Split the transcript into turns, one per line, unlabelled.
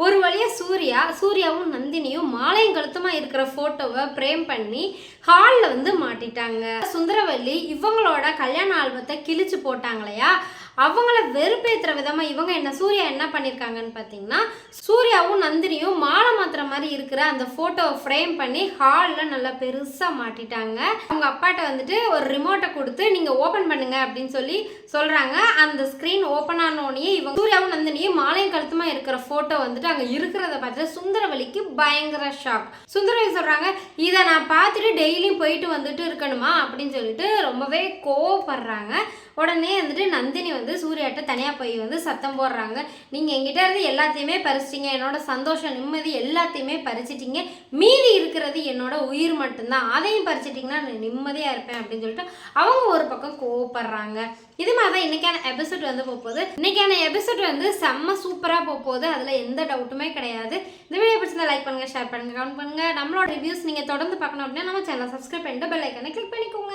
ஒரு வழியா சூர்யாவும் நந்தினியும் மாலையும் கழுத்துமா இருக்கிற போட்டோவை பிரேம் பண்ணி ஹாலில் வந்து மாட்டிட்டாங்க. சுந்தரவல்லி இவங்களோட கல்யாண ஆல்பத்தை கிழிச்சு போட்டாங்களையா, அவங்கள வெறுப்பேற்றுற விதமாக இவங்க சூர்யா என்ன பண்ணியிருக்காங்கன்னு பார்த்தீங்கன்னா, சூர்யாவும் நந்தினியும் மாலை மாத்திர மாதிரி இருக்கிற அந்த ஃபோட்டோவை ஃப்ரேம் பண்ணி ஹாலில் நல்லா பெருசாக மாட்டிட்டாங்க. அவங்க அப்பாட்ட வந்துட்டு ஒரு ரிமோட்டை கொடுத்து நீங்கள் ஓப்பன் பண்ணுங்க அப்படின்னு சொல்கிறாங்க. அந்த ஸ்க்ரீன் ஓப்பன் ஆனோடனே இவங்க சூர்யாவும் நந்தினியும் மாலையும் கழுத்துமா இருக்கிற ஃபோட்டோ வந்துட்டு அங்கே இருக்கிறத பார்த்து சுந்தரவல்லிக்கு பயங்கர ஷாக். சுந்தரவல்லி சொல்கிறாங்க, இதை நான் பார்த்துட்டு டெய்லியும் போயிட்டு வந்துட்டு இருக்கணுமா அப்படின்னு சொல்லிட்டு ரொம்பவே கோவப்படுறாங்க. உடனே வந்துட்டு நந்தினி வந்து சூர்யாட்ட தனியாக போய் வந்து சத்தம் போடுறாங்க, நீங்கள் என்கிட்ட இருந்து எல்லாத்தையுமே பறிச்சிட்டிங்க, என்னோட சந்தோஷம் நிம்மதி எல்லாத்தையுமே பறிச்சிட்டிங்க, மீதி இருக்கிறது என்னோட உயிர் மட்டும்தான், அதையும் பறிச்சிட்டிங்கன்னா நான் நிம்மதியாக இருப்பேன் அப்படின்னு சொல்லிட்டு அவங்க ஒரு பக்கம் கோவப்படுறாங்க. இது மாதிரி தான் இன்றைக்கான எபிசோட் வந்து போகுது. இன்றைக்கான எபிசோட் வந்து செம்ம சூப்பராக போகுது, அதில் எந்த டவுட்டுமே கிடையாது. இந்த வீடியோ பிடிச்சிருந்தா லைக் பண்ணுங்கள், ஷேர் பண்ணுங்கள், கமெண்ட் பண்ணுங்கள். நம்மளோட ரிவ்யூஸ் நீங்கள் தொடர்ந்து பார்க்கணும் அப்படின்னா நம்ம சேனலை சப்ஸ்கிரைப் பண்ணிட்டு பெல் ஐக்கானை கிளிக் பண்ணிக்கோங்க.